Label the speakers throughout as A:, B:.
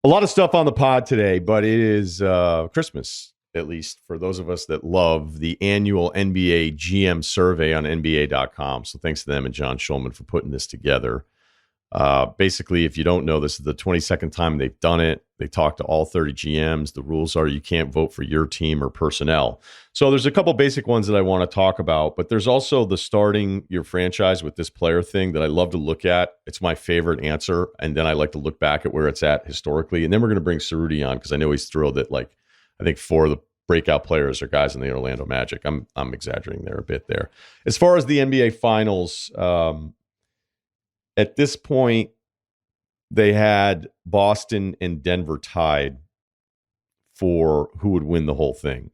A: A lot of stuff on the pod today, but it is Christmas, at least for those of us that love the annual NBA GM survey on NBA.com. So thanks to them and John Schulman for putting this together. Basically, if you don't know, this is the 22nd time they've done it. They talked to all 30 GMs. The rules are you can't vote for your team or personnel. So there's a couple basic ones that I want to talk about, but there's also the starting your franchise with this player thing that I love to look at. It's my favorite answer. And then I like to look back at where it's at historically. And then we're going to bring Ceruti on because I know he's thrilled that, like, I think 4 of the breakout players are guys in the Orlando Magic. I'm exaggerating there a bit there. As far as the NBA Finals, at this point, they had Boston and Denver tied for who would win the whole thing.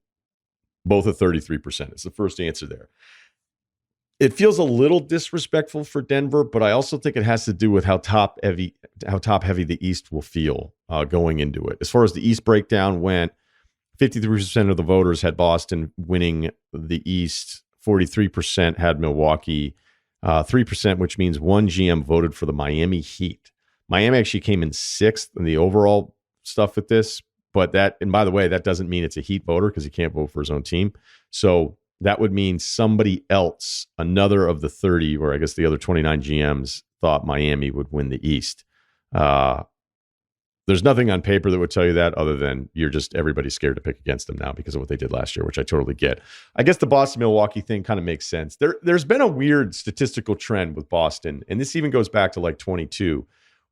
A: Both at 33%. It's the first answer there. It feels a little disrespectful for Denver, but I also think it has to do with how top heavy the East will feel going into it. As far as the East breakdown went, 53% of the voters had Boston winning the East. 43% had Milwaukee. 3%, which means one GM voted for the Miami Heat. Miami actually came in 6th in the overall stuff with this, but and by the way, that doesn't mean it's a Heat voter because he can't vote for his own team. So that would mean somebody else, another of the 30, or I guess the other 29 GMs, thought Miami would win the East. There's nothing on paper that would tell you that other than everybody's scared to pick against them now because of what they did last year, which I totally get. I guess the Boston-Milwaukee thing kind of makes sense. There's been a weird statistical trend with Boston, and this even goes back to like 22,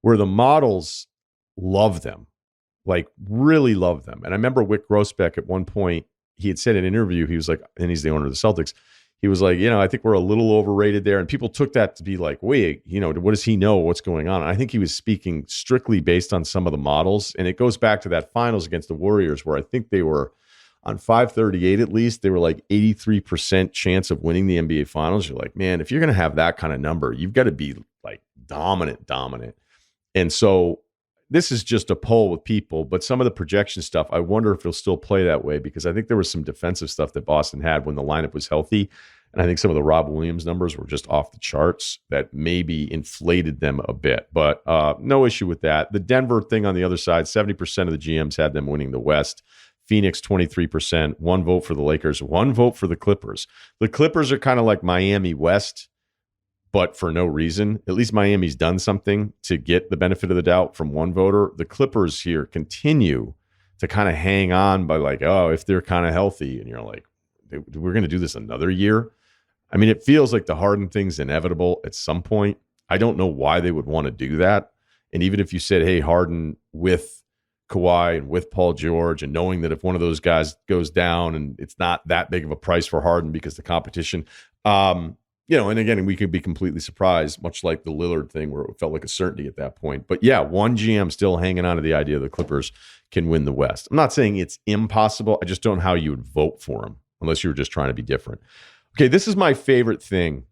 A: where the models love them, like really love them. And I remember Wick Grossbeck at one point, he had said in an interview, he was like, and he's the owner of the Celtics, he was like, I think we're a little overrated there. And people took that to be like, wait, what does he know? What's going on? And I think he was speaking strictly based on some of the models. And it goes back to that finals against the Warriors, where I think they were on 538 at least. They were like 83% chance of winning the NBA Finals. You're like, man, if you're going to have that kind of number, you've got to be like dominant. And so this is just a poll with people, but some of the projection stuff, I wonder if it'll still play that way, because I think there was some defensive stuff that Boston had when the lineup was healthy. And I think some of the Rob Williams numbers were just off the charts that maybe inflated them a bit, but no issue with that. The Denver thing on the other side, 70% of the GMs had them winning the West. Phoenix, 23%, 1 vote for the Lakers, 1 vote for the Clippers. The Clippers are kind of like Miami West, but for no reason. At least Miami's done something to get the benefit of the doubt from 1 voter. The Clippers here continue to kind of hang on by like, oh, if they're kind of healthy. And you're like, we're going to do this another year? I mean, it feels like the Harden thing's inevitable at some point. I don't know why they would want to do that. And even if you said, hey, Harden with Kawhi and with Paul George, and knowing that if one of those guys goes down and it's not that big of a price for Harden because the competition, and again, we could be completely surprised, much like the Lillard thing where it felt like a certainty at that point. But yeah, one GM still hanging on to the idea the Clippers can win the West. I'm not saying it's impossible. I just don't know how you would vote for them unless you were just trying to be different. Okay, this is my favorite thing.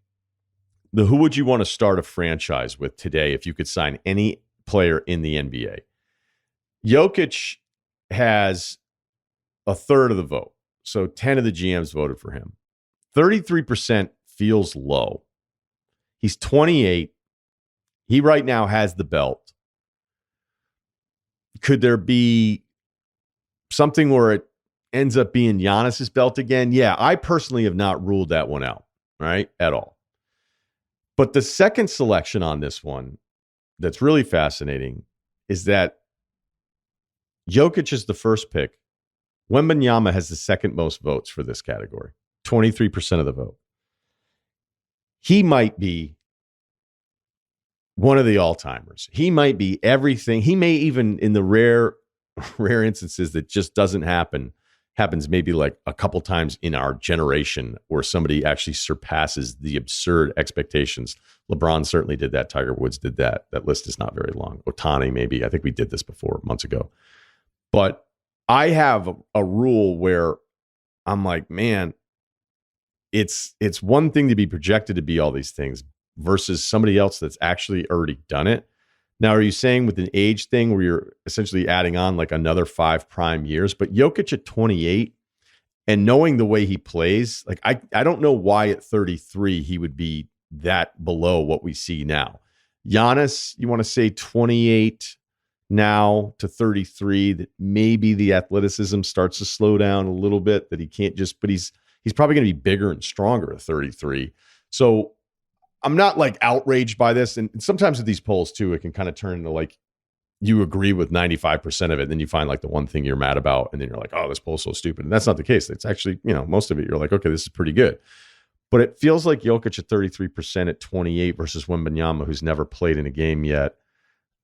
A: Who would you want to start a franchise with today if you could sign any player in the NBA? Jokic has a third of the vote. So 10 of the GMs voted for him. 33% feels low. He's 28. He right now has the belt. Could there be something where it ends up being Giannis's belt again? Yeah, I personally have not ruled that one out, right, at all. But the second selection on this one that's really fascinating is that Jokic is the first pick. Wembanyama has the second most votes for this category, 23% of the vote. He might be one of the all-timers. He might be everything. He may even, in the rare instances that just doesn't happens maybe like a couple times in our generation where somebody actually surpasses the absurd expectations. LeBron certainly did that. Tiger Woods did that. That list is not very long. Ohtani, maybe. I think we did this before months ago. But I have a rule where I'm like, man, it's one thing to be projected to be all these things versus somebody else that's actually already done it. Now, are you saying with an age thing where you're essentially adding on like another 5 prime years? But Jokic at 28 and knowing the way he plays, like I don't know why at 33 he would be that below what we see now. Giannis, you want to say 28, now to 33 that maybe the athleticism starts to slow down a little bit, that he can't just, but he's probably going to be bigger and stronger at 33. So I'm not like outraged by this. And sometimes with these polls too, it can kind of turn into like, you agree with 95% of it, and then you find like the one thing you're mad about, and then you're like, oh, this poll's so stupid. And that's not the case. It's actually, most of it, you're like, okay, this is pretty good. But it feels like Jokic at 33% at 28 versus Wembanyama, who's never played in a game yet.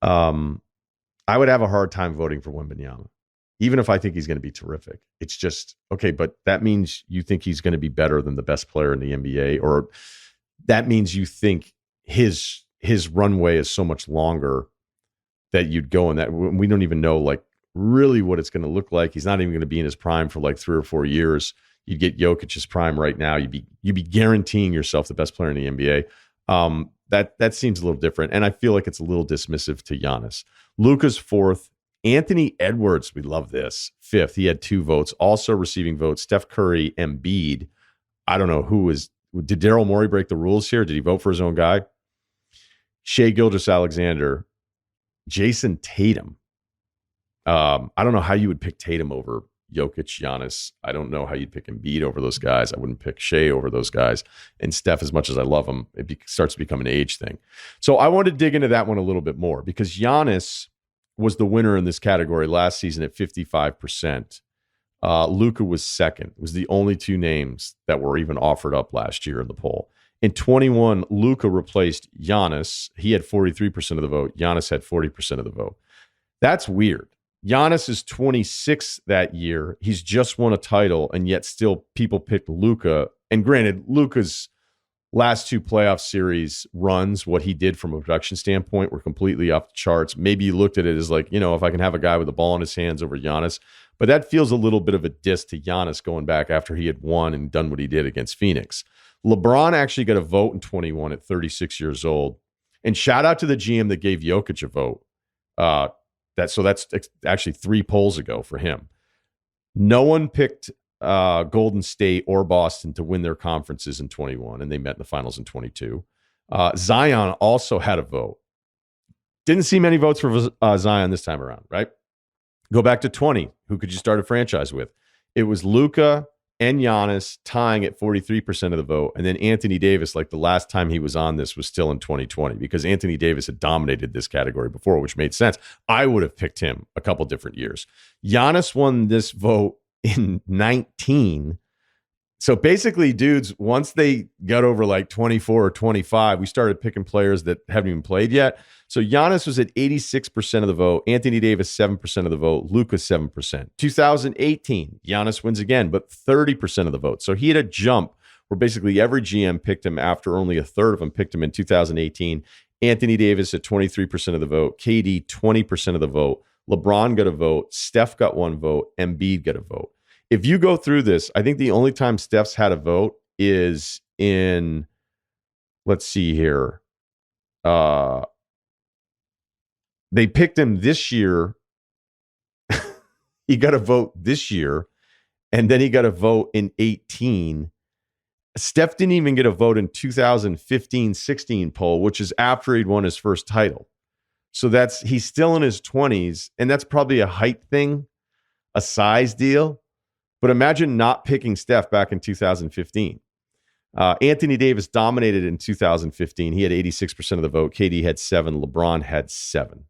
A: I would have a hard time voting for Wembanyama, even if I think he's going to be terrific. It's just, okay, but that means you think he's going to be better than the best player in the NBA, or that means you think his runway is so much longer that you'd go in that. We don't even know like really what it's going to look like. He's not even going to be in his prime for like 3 or 4 years. You'd get Jokic's prime right now. You'd be guaranteeing yourself the best player in the NBA. That seems a little different, and I feel like it's a little dismissive to Giannis. Luka's 4th. Anthony Edwards, we love this, 5th. He had 2 votes, also receiving votes. Steph Curry, Embiid. I don't know did Daryl Morey break the rules here? Did he vote for his own guy? Shai Gilgeous-Alexander. Jason Tatum. I don't know how you would pick Tatum over Jokic, Giannis. I don't know how you'd pick Embiid over those guys. I wouldn't pick Shai over those guys. And Steph, as much as I love him, starts to become an age thing. So I want to dig into that one a little bit more, because Giannis was the winner in this category last season at 55%. Luka was second. It was the only 2 names that were even offered up last year in the poll. In 21, Luka replaced Giannis. He had 43% of the vote. Giannis had 40% of the vote. That's weird. Giannis is 26 that year. He's just won a title, and yet still people picked Luka. And granted, Luka's last 2 playoff series runs, what he did from a production standpoint, were completely off the charts. Maybe you looked at it as like, if I can have a guy with the ball in his hands over Giannis. But that feels a little bit of a diss to Giannis going back after he had won and done what he did against Phoenix. LeBron actually got a vote in 21 at 36 years old. And shout out to the GM that gave Jokic a vote. That's actually 3 polls ago for him. No one picked Golden State or Boston to win their conferences in 21, and they met in the finals in 22. Zion also had a vote. Didn't see many votes for Zion this time around, right? Go back to 20. Who could you start a franchise with? It was Luka and Giannis tying at 43% of the vote. And then Anthony Davis, like the last time he was on this, was still in 2020, because Anthony Davis had dominated this category before, which made sense. I would have picked him a couple different years. Giannis won this vote in 19. So basically, dudes, once they got over like 24 or 25, we started picking players that haven't even played yet. So Giannis was at 86% of the vote. Anthony Davis, 7% of the vote. Luka, 7%. 2018, Giannis wins again, but 30% of the vote. So he had a jump where basically every GM picked him after only a third of them picked him in 2018. Anthony Davis at 23% of the vote. KD, 20% of the vote. LeBron got a vote. Steph got 1 vote. Embiid got a vote. If you go through this, I think the only time Steph's had a vote is in, let's see here. They picked him this year. He got a vote this year, and then he got a vote in 18. Steph didn't even get a vote in 2015-16 poll, which is after he'd won his first title. So he's still in his 20s, and that's probably a height thing, a size deal. But imagine not picking Steph back in 2015. Anthony Davis dominated in 2015. He had 86% of the vote. KD had 7. LeBron had 7.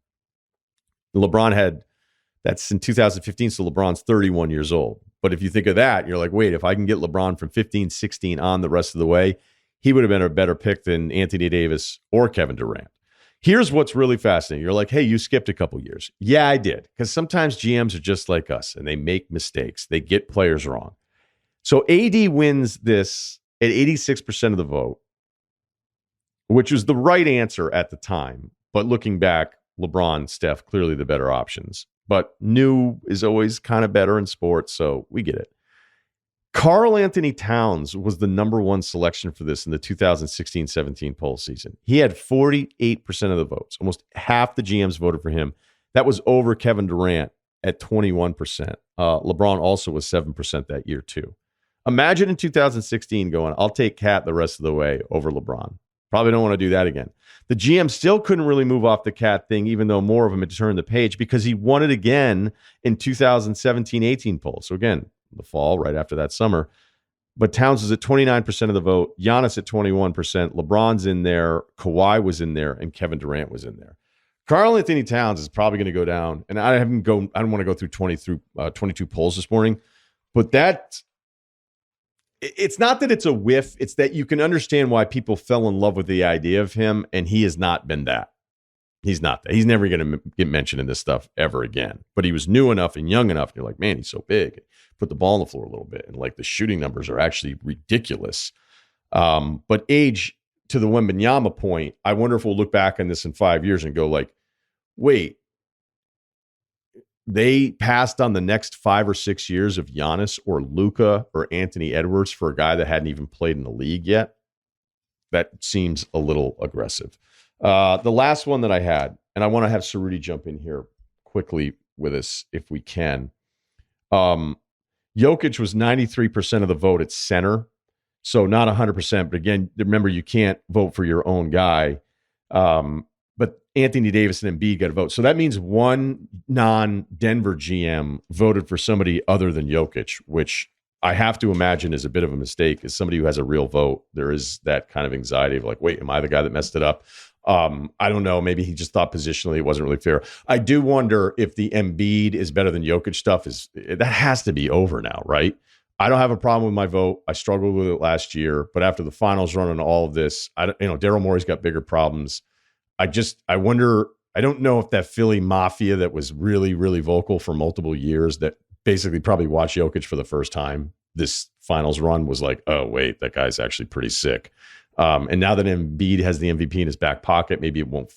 A: That's in 2015, so LeBron's 31 years old. But if you think of that, you're like, wait, if I can get LeBron from 15, 16 on the rest of the way, he would have been a better pick than Anthony Davis or Kevin Durant. Here's what's really fascinating. You're like, hey, you skipped a couple years. Yeah, I did. Because sometimes GMs are just like us and they make mistakes. They get players wrong. So AD wins this at 86% of the vote, which was the right answer at the time. But looking back, LeBron, Steph, clearly the better options. But new is always kind of better in sports, so we get it. Karl Anthony Towns was the number 1 selection for this in the 2016-17 poll season. He had 48% of the votes. Almost half the GMs voted for him. That was over Kevin Durant at 21%. LeBron also was 7% that year too. Imagine in 2016 going, I'll take Cat the rest of the way over LeBron. Probably don't want to do that again. The GM still couldn't really move off the cat thing, even though more of him had turned the page, because he won it again in 2017-18 poll. So again, the fall, right after that summer. But Towns is at 29% of the vote, Giannis at 21%, LeBron's in there, Kawhi was in there, and Kevin Durant was in there. Karl Anthony Towns is probably going to go down, and I don't want to go through 22 polls this morning, but it's not that it's a whiff, it's that you can understand why people fell in love with the idea of him, and he has not been that. He's not that. He's never going to get mentioned in this stuff ever again. But he was new enough and young enough. And you're like, man, he's so big. Put the ball on the floor a little bit. And like the shooting numbers are actually ridiculous. But age, to the Wembanyama point, I wonder if we'll look back on this in 5 years and go like, wait, they passed on the next 5 or 6 years of Giannis or Luka or Anthony Edwards for a guy that hadn't even played in the league yet. That seems a little aggressive. The last one that I had, and I want to have Ceruti jump in here quickly with us if we can. Jokic was 93% of the vote at center, so not 100%. But again, remember, you can't vote for your own guy. But Anthony Davis and Embiid got a vote. So that means one non-Denver GM voted for somebody other than Jokic, which I have to imagine is a bit of a mistake. As somebody who has a real vote, there is that kind of anxiety of like, wait, am I the guy that messed it up? I don't know. Maybe he just thought positionally it wasn't really fair. I do wonder if the Embiid is better than Jokic stuff that has to be over now, right? I don't have a problem with my vote. I struggled with it last year, but after the finals run and all of this, Daryl Morey's got bigger problems. I wonder. I don't know if that Philly mafia that was really, really vocal for multiple years that basically probably watched Jokic for the first time this finals run was like, oh wait, that guy's actually pretty sick. And now that Embiid has the MVP in his back pocket, maybe it won't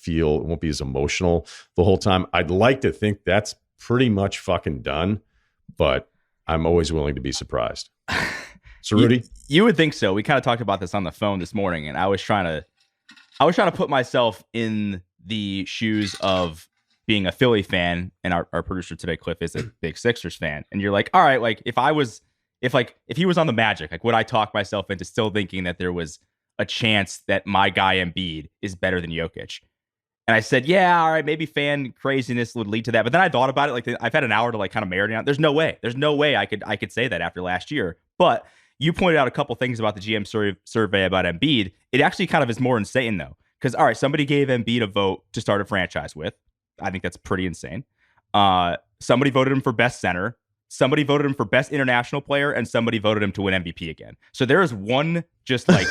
A: be as emotional the whole time. I'd like to think that's pretty much fucking done, but I'm always willing to be surprised. Ceruti?
B: You would think so. We kind of talked about this on the phone this morning, and I was trying to put myself in the shoes of being a Philly fan, and our producer today, Cliff, is a big Sixers fan. And you're like, all right, like if he was on the Magic, like would I talk myself into still thinking that there was a chance that my guy Embiid is better than Jokic? And I said, yeah, all right, maybe fan craziness would lead to that. But then I thought about it. Like I've had an hour to like kind of marinate on it. There's no way I could say that after last year. But you pointed out a couple things about the GM survey about Embiid. It actually kind of is more insane though. Because all right, somebody gave Embiid a vote to start a franchise with. I think that's pretty insane. Somebody voted him for best center. Somebody voted him for best international player, and somebody voted him to win MVP again. So there is one just like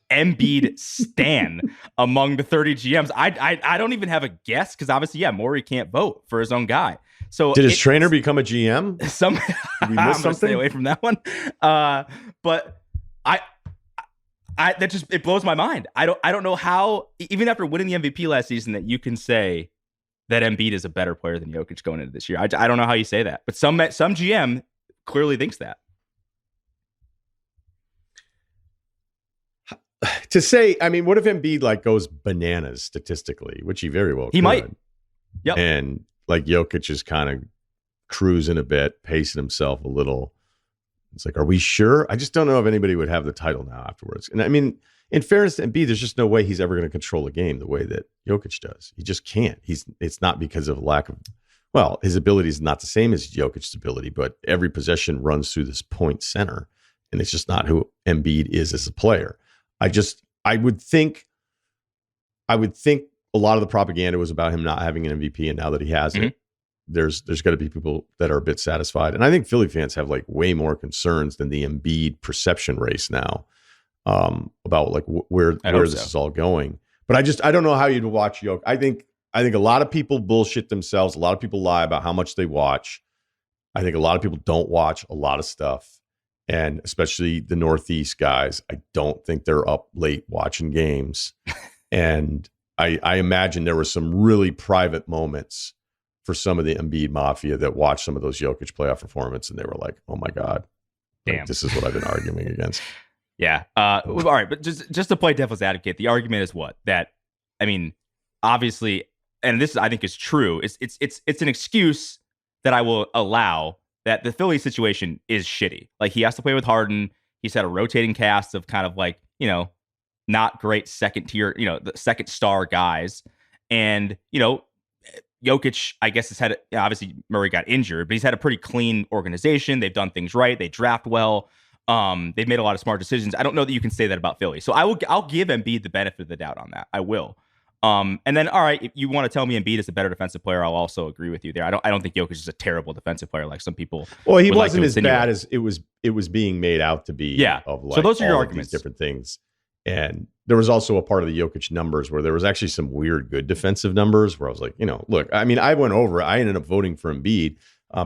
B: Embiid stan among the 30 GMs. I don't even have a guess because obviously, yeah, Morey can't vote for his own guy. So
A: did his trainer become a GM?
B: Did we miss something? Stay away from that one. But that just it blows my mind. I don't know how even after winning the MVP last season that you can say that Embiid is a better player than Jokic going into this year. I don't know how you say that, but some GM clearly thinks that.
A: To say, I mean, what if Embiid like goes bananas statistically, which he very well could.
B: Might. Yep.
A: And like Jokic is kind of cruising a bit, pacing himself a little. It's like, are we sure? I just don't know if anybody would have the title now afterwards. And I mean, in fairness to Embiid, there's just no way he's ever going to control a game the way that Jokic does. He just can't. It's not because of lack of, well, his ability is not the same as Jokic's ability, but every possession runs through this point center, and it's just not who Embiid is as a player. I would think a lot of the propaganda was about him not having an MVP, and now that he has it, there's got to be people that are a bit satisfied. And I think Philly fans have like way more concerns than the Embiid perception race now. About like where this is all going. But I don't know how you'd watch Jokic. I think a lot of people bullshit themselves. A lot of people lie about how much they watch. I think a lot of people don't watch a lot of stuff. And especially the Northeast guys, I don't think they're up late watching games. And I imagine there were some really private moments for some of the Embiid mafia that watched some of those Jokic playoff performances, and they were like, oh my God,
B: damn,
A: like, this is what I've been arguing against.
B: Yeah. All right. But just to play devil's advocate, the argument is what? That, I mean, obviously, and this I think is true. It's an excuse that I will allow that the Philly situation is shitty. Like he has to play with Harden. He's had a rotating cast of kind of like, not great second tier, the second star guys. And, Jokic, I guess, has had, obviously Murray got injured, but he's had a pretty clean organization. They've done things right. They draft well. They've made a lot of smart decisions. I don't know that you can say that about Philly. So I'll give Embiid the benefit of the doubt on that. I will. And then, all right, if you want to tell me Embiid is a better defensive player, I'll also agree with you there. I don't think Jokic is a terrible defensive player like some people.
A: Well, he wasn't as bad as it was being made out to be.
B: Yeah. So those are your arguments.
A: Different things. And there was also a part of the Jokic numbers where there was actually some weird good defensive numbers where I was like, look, I mean, I ended up voting for Embiid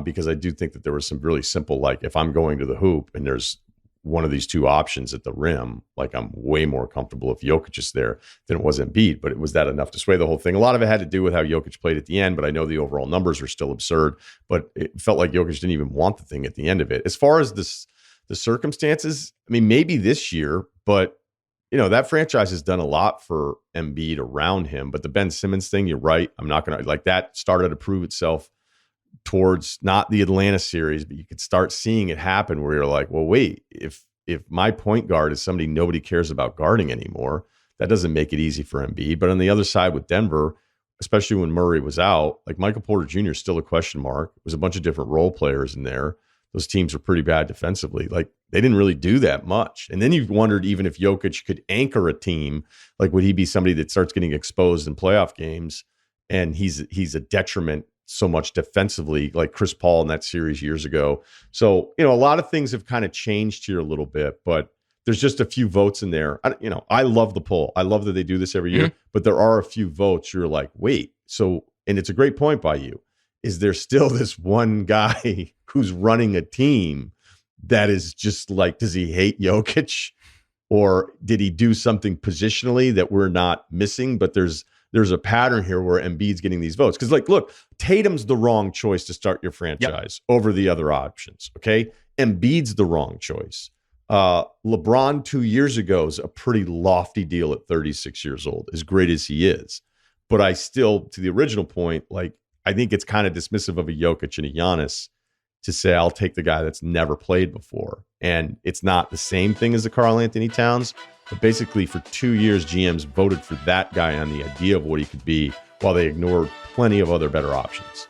A: because I do think that there was some really simple, like if I'm going to the hoop and there's one of these two options at the rim, like I'm way more comfortable if Jokic is there than it was Embiid. But was that enough to sway the whole thing? A lot of it had to do with how Jokic played at the end, but I know the overall numbers were still absurd. But it felt like Jokic didn't even want the thing at the end of it. As far as the circumstances, I mean, maybe this year, but that franchise has done a lot for Embiid around him. But the Ben Simmons thing, you're right. I'm not going to like that started to prove itself towards not the Atlanta series, but you could start seeing it happen where you're like, well, wait, if my point guard is somebody nobody cares about guarding anymore, that doesn't make it easy for Embiid. But on the other side with Denver, especially when Murray was out, like Michael Porter Jr. is still a question mark. There's a bunch of different role players in there. Those teams are pretty bad defensively. Like they didn't really do that much. And then you've wondered even if Jokic could anchor a team, like would he be somebody that starts getting exposed in playoff games and he's a detriment so much defensively, like Chris Paul in that series years ago. So, a lot of things have kind of changed here a little bit, but there's just a few votes in there. I love the poll. I love that they do this every year, but there are a few votes. You're like, wait, so, and it's a great point by you. Is there still this one guy who's running a team that is just like, does he hate Jokic or did he do something positionally that we're not missing? But there's a pattern here where Embiid's getting these votes. Because look, Tatum's the wrong choice to start your franchise over the other options. Okay. Embiid's the wrong choice. LeBron 2 years ago is a pretty lofty deal at 36 years old, as great as he is. But I still, to the original point, I think it's kind of dismissive of a Jokic and a Giannis to say, I'll take the guy that's never played before. And it's not the same thing as the Karl Anthony Towns, but basically for 2 years, GMs voted for that guy on the idea of what he could be while they ignored plenty of other better options.